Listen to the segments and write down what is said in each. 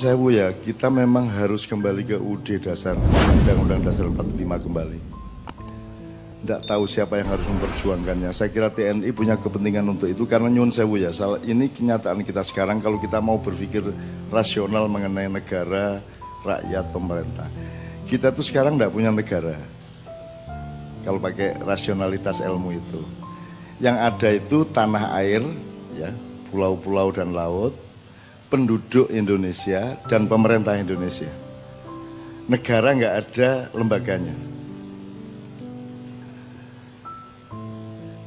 sewu ya, kita memang harus kembali ke UUD dasar, Undang-Undang Dasar 45 kembali. Tidak tahu siapa yang harus memperjuangkannya. Saya kira TNI punya kepentingan untuk itu karena nyun sewu ya. Ini kenyataan kita sekarang kalau kita mau berpikir rasional mengenai negara, rakyat, pemerintah. Kita tuh sekarang tidak punya negara. Kalau pakai rasionalitas ilmu itu. Yang ada itu tanah air, ya, pulau-pulau dan laut, penduduk Indonesia dan pemerintah Indonesia. Negara nggak ada lembaganya.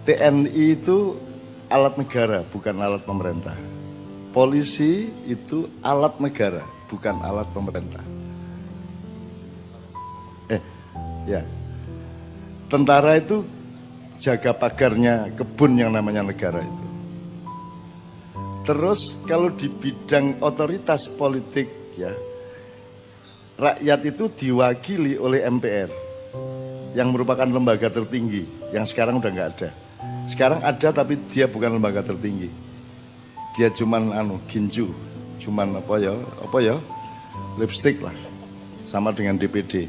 TNI itu alat negara, bukan alat pemerintah. Polisi itu alat negara, bukan alat pemerintah. Ya. Tentara itu jaga pagarnya kebun yang namanya negara itu. Terus kalau di bidang otoritas politik ya, rakyat itu diwakili oleh MPR yang merupakan lembaga tertinggi yang sekarang udah nggak ada. Sekarang ada tapi dia bukan lembaga tertinggi. Dia cuman ginju, cuman apa ya, lipstick lah, sama dengan DPD.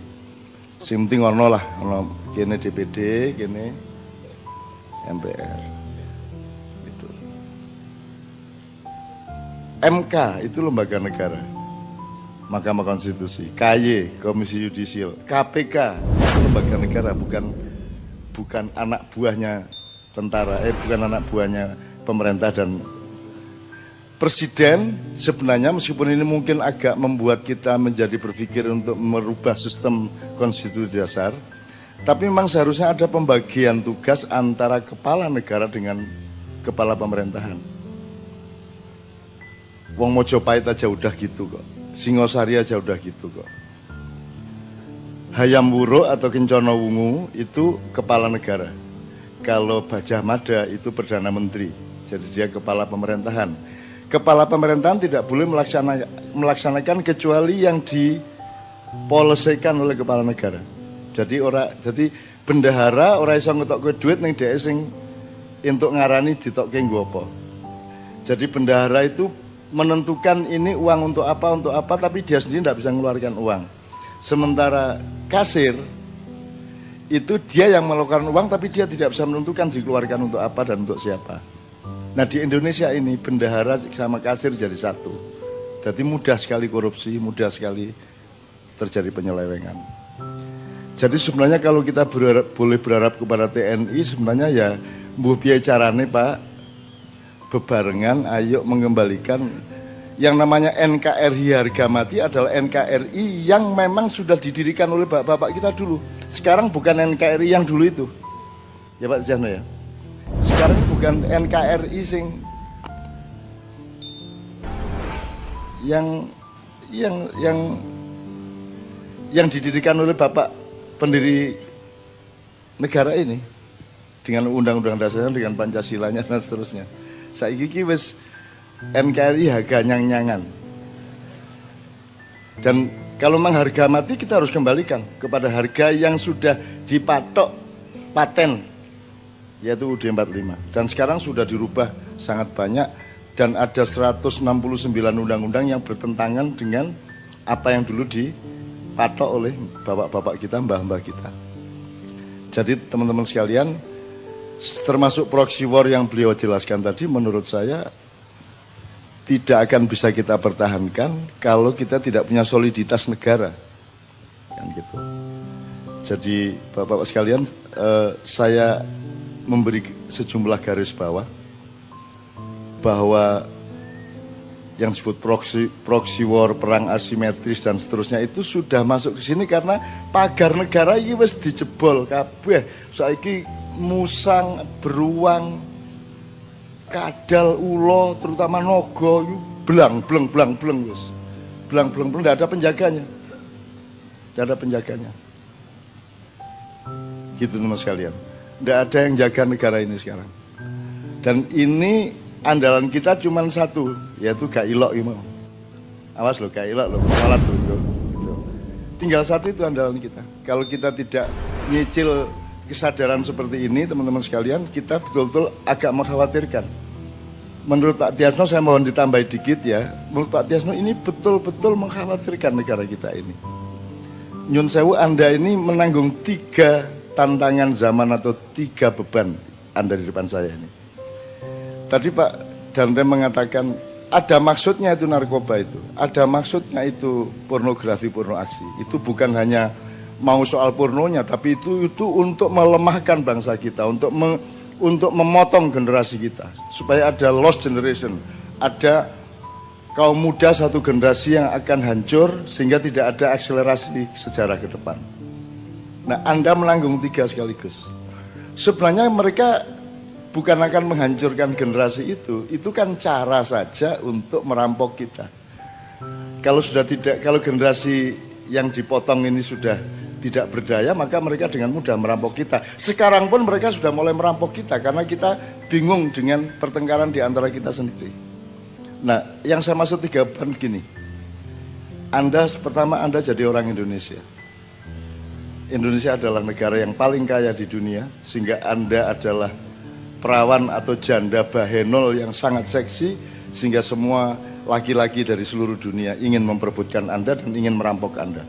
Sing penting ono lah, ono kene DPD, kene MPR. Itu. MK itu lembaga negara. Mahkamah Konstitusi, KY, Komisi Yudisial, KPK itu lembaga negara, bukan anak buahnya tentara, bukan anak buahnya pemerintah dan presiden. Sebenarnya meskipun ini mungkin agak membuat kita menjadi berpikir untuk merubah sistem konstitusi dasar, tapi memang seharusnya ada pembagian tugas antara kepala negara dengan kepala pemerintahan. Wong Mojopahit aja udah gitu kok. Singosari aja udah gitu kok. Hayam Wuruk atau Kencana Wungu itu kepala negara. Kalau Bajah Mada itu Perdana Menteri. Jadi dia kepala pemerintahan. Kepala pemerintahan tidak boleh melaksanakan kecuali yang dipolisikan oleh kepala negara. Jadi bendahara ora iso ngetokke duit ning dhek sing entuk ngarani ditokke nggo apa. Jadi bendahara itu menentukan ini uang untuk apa, tapi dia sendiri tidak bisa mengeluarkan uang. Sementara kasir, itu dia yang melakukan uang, tapi dia tidak bisa menentukan dikeluarkan untuk apa dan untuk siapa. Nah di Indonesia ini, bendahara sama kasir jadi satu. Jadi mudah sekali korupsi, mudah sekali terjadi penyelewengan. Jadi sebenarnya kalau kita boleh berharap kepada TNI, sebenarnya ya, mbuh piye carane Pak, bebarengan ayo mengembalikan yang namanya NKRI harga mati adalah NKRI yang memang sudah didirikan oleh bapak-bapak kita dulu. Sekarang bukan NKRI yang dulu itu. Ya Pak Jano ya. Sekarang bukan NKRI yang didirikan oleh bapak pendiri negara ini dengan undang-undang dasarnya, dengan Pancasilanya dan seterusnya. Saiki wis NKRI harga nyang-nyangan. Dan kalau memang harga mati kita harus kembalikan kepada harga yang sudah dipatok paten, yaitu UUD 45. Dan sekarang sudah dirubah sangat banyak dan ada 169 undang-undang yang bertentangan dengan apa yang dulu dipatok oleh bapak-bapak kita, mbah-mbah kita. Jadi teman-teman sekalian, termasuk proxy war yang beliau jelaskan tadi, menurut saya tidak akan bisa kita pertahankan kalau kita tidak punya soliditas negara, kan gitu. Jadi bapak-bapak sekalian, saya memberi sejumlah garis bawah bahwa yang disebut proxy war, perang asimetris dan seterusnya itu sudah masuk ke sini karena pagar negara ini wis dijebol kabeh. Saiki musang, beruang, kadal, ulo, terutama nogo, belang, wis. Belang, tidak ada penjaganya. Tidak ada penjaganya. Gitu teman sekalian. Tidak ada yang jaga negara ini sekarang. Dan ini andalan kita cuma satu, yaitu gak ilok gitu. Awas loh, gak ilok loh, sholat loh. Gitu. Tinggal satu itu andalan kita. Kalau kita tidak nyicil kesadaran seperti ini, teman-teman sekalian, kita betul-betul agak mengkhawatirkan. menurut Pak Tiasno, saya mohon ditambahi dikit ya. Menurut Pak Tiasno ini betul-betul mengkhawatirkan negara kita ini. Nyun sewu, Anda ini menanggung 3 tantangan zaman atau 3 beban Anda di depan saya ini. Tadi Pak Danrem mengatakan ada maksudnya itu narkoba itu, ada maksudnya itu pornografi, porno aksi. Itu bukan hanya mau soal pornonya, tapi itu untuk melemahkan bangsa kita, untuk memotong generasi kita, supaya ada lost generation, ada kaum muda satu generasi yang akan hancur sehingga tidak ada akselerasi sejarah ke depan. Nah, Anda menanggung 3 sekaligus. Sebenarnya mereka bukan akan menghancurkan generasi itu kan cara saja untuk merampok kita. Kalau generasi yang dipotong ini sudah tidak berdaya, maka mereka dengan mudah merampok kita. Sekarang pun mereka sudah mulai merampok kita karena kita bingung dengan pertengkaran di antara kita sendiri. Nah, yang saya maksud 3 beban gini. Pertama Anda jadi orang Indonesia. Indonesia adalah negara yang paling kaya di dunia, sehingga Anda adalah perawan atau janda bahenol yang sangat seksi, sehingga semua laki-laki dari seluruh dunia ingin memperebutkan Anda dan ingin merampok Anda.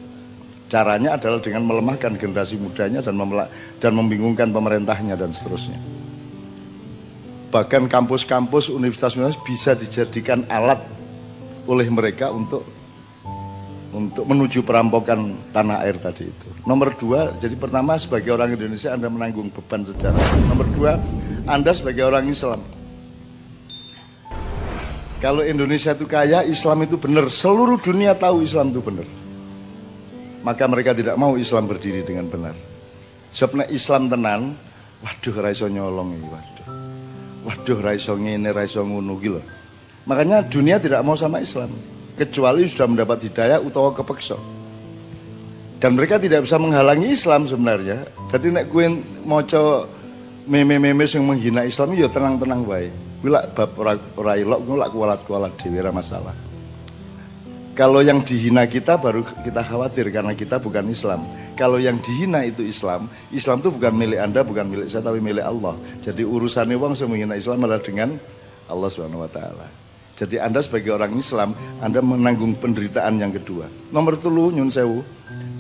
Caranya adalah dengan melemahkan generasi mudanya dan membingungkan pemerintahnya dan seterusnya. Bahkan kampus-kampus, universitas-universitas bisa dijadikan alat oleh mereka untuk menuju perampokan tanah air tadi itu. Nomor 2, jadi pertama sebagai orang Indonesia Anda menanggung beban sejarah. Nomor 2, Anda sebagai orang Islam. Kalau Indonesia itu kaya, Islam itu benar, seluruh dunia tahu Islam itu benar. Maka mereka tidak mau Islam berdiri dengan benar. Sebenarnya Islam tenan, waduh raiso nyolong ini, waduh raiso ngene, raiso ngono gitu. Makanya dunia tidak mau sama Islam, kecuali sudah mendapat hidayah utawa kepeksa. Dan mereka tidak bisa menghalangi Islam sebenarnya. Jadi nek kowe maca meme-meme yang menghina Islam ya tenang-tenang wae. Kuwi lak bab ora elok, kuwi lak kualat-kualat dhewe ora masalah. Kalau yang dihina kita baru kita khawatir karena kita bukan Islam. Kalau yang dihina itu Islam, Islam itu bukan milik Anda, bukan milik saya, tapi milik Allah. Jadi urusannya wong sing menghina Islam adalah dengan Allah Subhanahu wa taala. Jadi Anda sebagai orang Islam, Anda menanggung penderitaan yang kedua. Nomor 3, nyun sewu,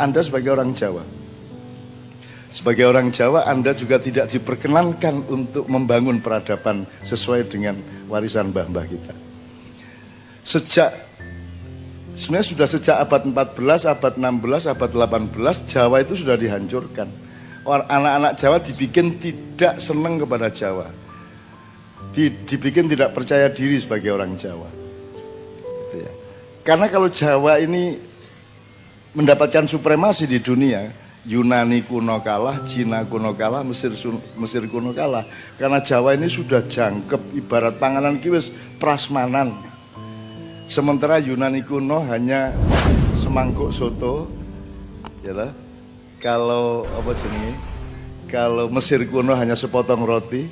Anda sebagai orang Jawa. Sebagai orang Jawa, Anda juga tidak diperkenankan untuk membangun peradaban sesuai dengan warisan mbah-mbah kita. Sebenarnya sudah sejak abad 14, abad 16, abad 18, Jawa itu sudah dihancurkan. Anak-anak Jawa dibikin tidak senang kepada Jawa. Dibikin tidak percaya diri sebagai orang Jawa. Gitu ya. Karena kalau Jawa ini mendapatkan supremasi di dunia, Yunani kuno kalah, Cina kuno kalah, Mesir kuno kalah. Karena Jawa ini sudah jangkep, ibarat panganan kiwis prasmanan. Sementara Yunani kuno hanya semangkuk soto, ya. Kalau kalau Mesir kuno hanya sepotong roti,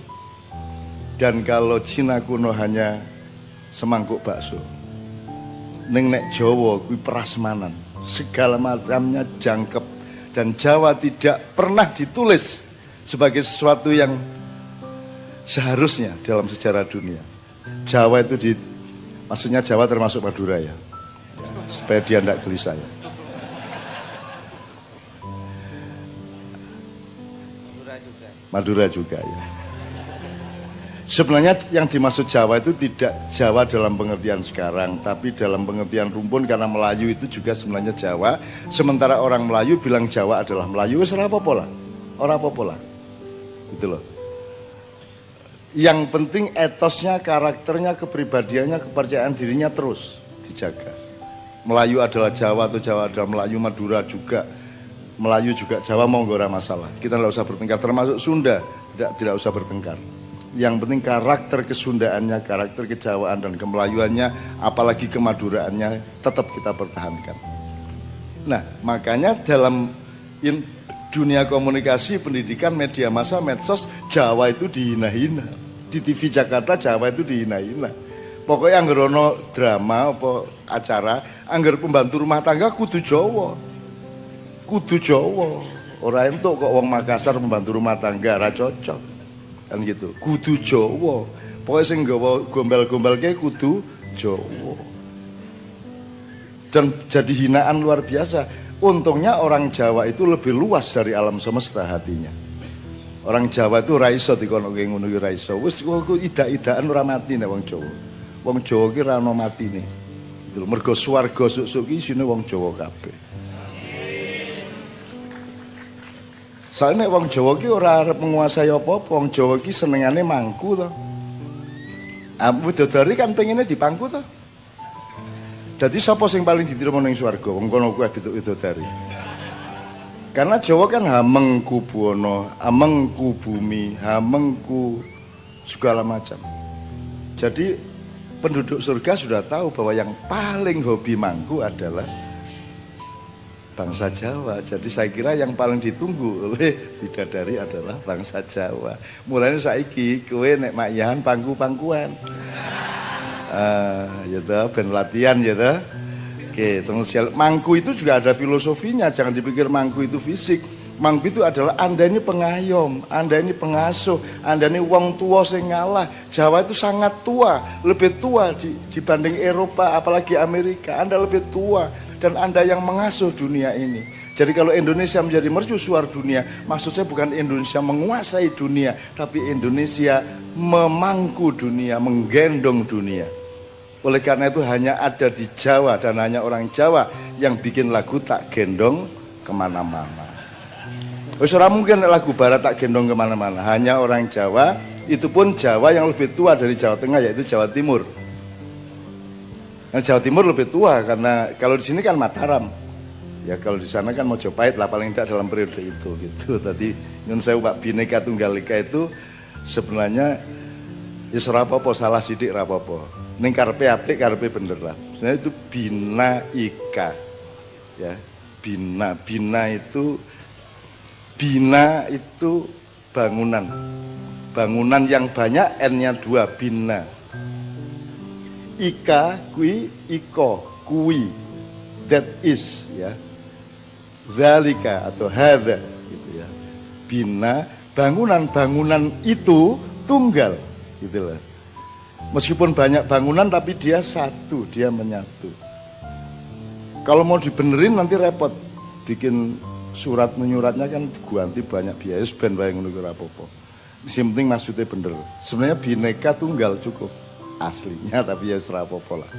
dan kalau Cina kuno hanya semangkuk bakso. Ning nek Jawa kuwi prasmanan, segala macamnya jangkep, dan Jawa tidak pernah ditulis sebagai sesuatu yang seharusnya dalam sejarah dunia. Jawa itu maksudnya Jawa termasuk Madura ya, supaya dia tidak gelisah ya. Madura juga ya. Sebenarnya yang dimaksud Jawa itu tidak Jawa dalam pengertian sekarang, tapi dalam pengertian rumpun, karena Melayu itu juga sebenarnya Jawa. Sementara orang Melayu bilang Jawa adalah Melayu, wis ora apa-apa lah. Ora apa-apa lah. Gitu loh. Yang penting etosnya, karakternya, kepribadiannya, kepercayaan dirinya terus dijaga. Melayu adalah Jawa atau Jawa adalah Melayu, Madura juga Melayu juga Jawa, mau nggak masalah. Kita tidak usah bertengkar, termasuk Sunda tidak usah bertengkar. Yang penting karakter kesundaannya, karakter kejawaan dan kemelayuannya, apalagi kemaduraannya tetap kita pertahankan. Nah, makanya dalam dunia komunikasi, pendidikan, media massa, medsos, Jawa itu dihina-hina. Di TV Jakarta Jawa itu dihina-hina. Pokoknya anggar ono drama apa acara, anggar pembantu rumah tangga kudu Jawa. Kudu Jawa. Ora entuk kok wong Makassar pembantu rumah tangga, ora cocok. Kan gitu. Kudu Jawa. Pokoknya sing nggawa gombal-gombal kayak kudu Jawa. Dan jadi hinaan luar biasa. Untungnya orang Jawa itu lebih luas dari alam semesta hatinya. Orang Jawa itu ra iso dikono kaya ngono iki ra iso. Wis ida-idaan ora mati nek wong Jawa. Wong Jawa ki ra ono matine. Itu mergo swarga suk-suk ki isine wong Jawa kabeh. Soalnya wong Jawa ki ora arep menguasai apa-apa, wong Jawa ki senengane mangku to. Widodari kan pengennya dipangku to. Jadi sapa sing paling diterima ning swarga? Wong kono kuwi widodari. Karena Jawa kan hamengku buana, hamengku bumi, hamengku segala macam. Jadi penduduk surga sudah tahu bahwa yang paling hobi mangku adalah bangsa Jawa. Jadi saya kira yang paling ditunggu oleh bidadari adalah bangsa Jawa. Mulanya saiki kowe nek makyahan pangku-pangkuan. Ya toh, ben latihan ya toh. Oke, terus mangku itu juga ada filosofinya. Jangan dipikir mangku itu fisik. Mangku itu adalah Anda ini pengayom, Anda ini pengasuh, Anda ini wong tua sing ngalah. Jawa itu sangat tua, lebih tua dibanding Eropa, apalagi Amerika. Anda lebih tua dan Anda yang mengasuh dunia ini. Jadi kalau Indonesia menjadi mercusuar dunia, maksud saya bukan Indonesia menguasai dunia, tapi Indonesia memangku dunia, menggendong dunia. Oleh karena itu hanya ada di Jawa dan hanya orang Jawa yang bikin lagu tak gendong kemana-mana. Wis ora mungkin lagu barat tak gendong kemana-mana. Hanya orang Jawa, itu pun Jawa yang lebih tua dari Jawa Tengah, yaitu Jawa Timur. Nah, Jawa Timur lebih tua karena kalau di sini kan Mataram. Ya kalau di sana kan Mojopahit lah paling tidak dalam periode itu gitu. Tadi nyun sewu Pak Bhinneka Tunggal Ika itu sebenarnya ya serapopo salah sidik rapopo. Ning karepe apik karepe bener lah. Sebenarnya itu bina ika. Ya, bina itu bangunan. Bangunan yang banyak N-nya 2 bina. Ika kui iko kui that is ya. Zalika atau hadza gitu ya. Bina bangunan-bangunan itu tunggal gitu loh. Meskipun banyak bangunan tapi dia satu, dia menyatu. Kalau mau dibenerin nanti repot. Bikin surat menyuratnya kan ganti banyak biaya, ben wae ngono ora apa-apa. Yang penting maksudnya bener. Sebenarnya Bhinneka Tunggal cukup aslinya tapi ya ora apa-apa lah.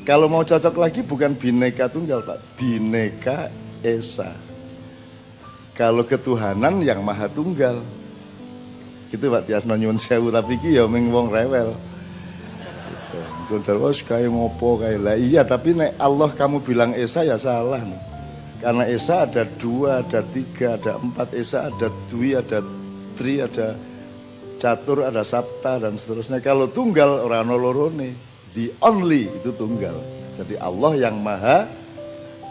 Kalau mau cocok lagi bukan Bhinneka Tunggal, Pak. Bhinneka Esa. Kalau ketuhanan yang Maha Tunggal. Gitu Pak Tiasno nyuwun sewu tapi iki ya ming wong rewel. Gitu. Engko terus kaya ngopo kaya lah. Iya tapi nek Allah kamu bilang Esa ya salah. Karena Esa ada 2, ada 3, ada 4 Esa, ada Dwi, ada Tri, ada Catur, ada Sapta dan seterusnya. Kalau tunggal ora ono lorone. The only itu tunggal. Jadi Allah yang Maha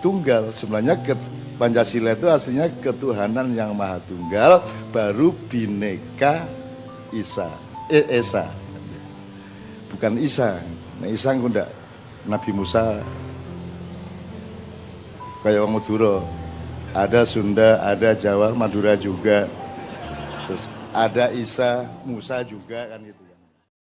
Tunggal. Sebenarnya Pancasila itu aslinya ketuhanan yang Maha Tunggal, baru Bhinneka Esa. Bukan Isa. Nah Isa ndak Nabi Musa kayak wong Madura. Ada Sunda, ada Jawa, Madura juga. Terus ada Isa, Musa juga kan gitu.